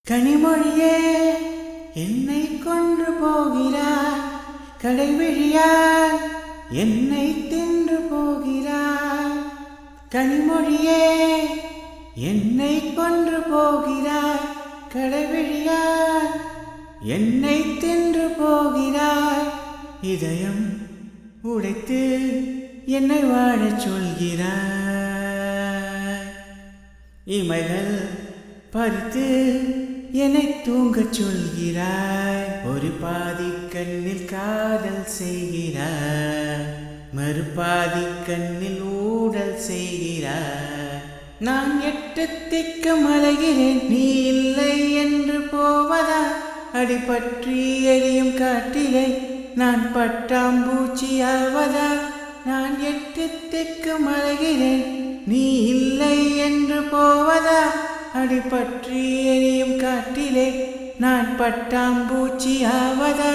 கனிமொழியே என்னை கொன்று போகிறாய், கடைவிழியால் என்னை தின்று போகிறாய். கனிமொழியே என்னை கொன்று போகிறாய், கடைவிழியால் என்னை தின்று போகிறாய். இதயம் உடைத்து என்னை வாழச் சொல்கிறாய், இமைகள் பறித்து என்னை தூங்கச் சொல்கிறாய். ஒரு பாதி கண்ணில் காதல் செய்கிறாய், மறுபாதி கண்ணில் ஊடல் செய்கிறாய். நான் 8 திக்கும் அலைகிறேன், நீ இல்லை என்று போவதா? அடிபற்றி எரியும் காட்டிலே நான் பட்டாம்பூச்சியாவதா? நான் 8 திக்கும் அலைகிறேன், நீ இல்லை என்று போவதா? அடிபற்றி எரியும் காட்டிலே நான் பட்டாம்பூச்சியாவதா?